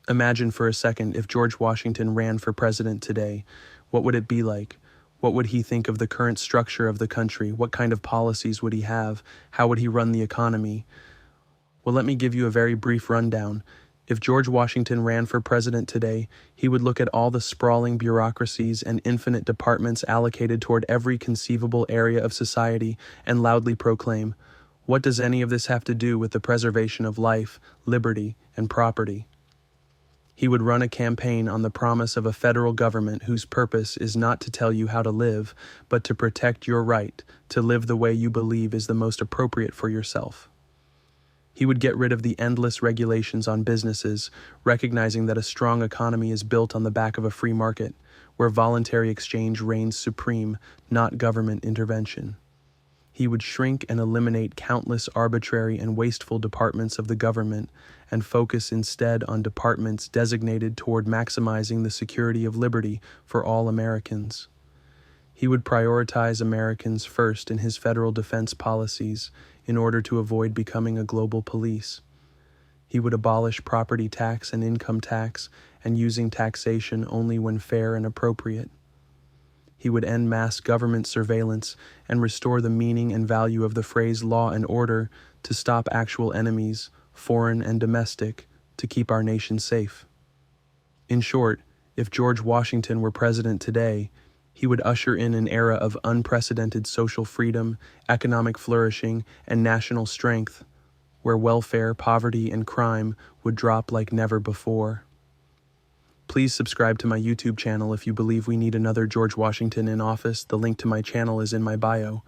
Imagine for a second if George Washington ran for president today. What would it be like? What would he think of the current structure of the country? What kind of policies would he have? How would he run the economy? Well, let me give you a very brief rundown. If George Washington ran for president today, he would look at all the sprawling bureaucracies and infinite departments allocated toward every conceivable area of society and loudly proclaim, "What does any of this have to do with the preservation of life, liberty, and property?" He would run a campaign on the promise of a federal government whose purpose is not to tell you how to live, but to protect your right to live the way you believe is the most appropriate for yourself. He would get rid of the endless regulations on businesses, recognizing that a strong economy is built on the back of a free market, where voluntary exchange reigns supreme, not government intervention. He would shrink and eliminate countless arbitrary and wasteful departments of the government and focus instead on departments designated toward maximizing the security of liberty for all Americans. He would prioritize Americans first in his federal defense policies in order to avoid becoming a global police. He would abolish property tax and income tax and using taxation only when fair and appropriate. He would end mass government surveillance and restore the meaning and value of the phrase law and order to stop actual enemies, foreign and domestic, to keep our nation safe. In short, if George Washington were president today, he would usher in an era of unprecedented social freedom, economic flourishing, and national strength, where welfare, poverty, and crime would drop like never before. Please subscribe to my YouTube channel if you believe we need another George Washington in office. The link to my channel is in my bio.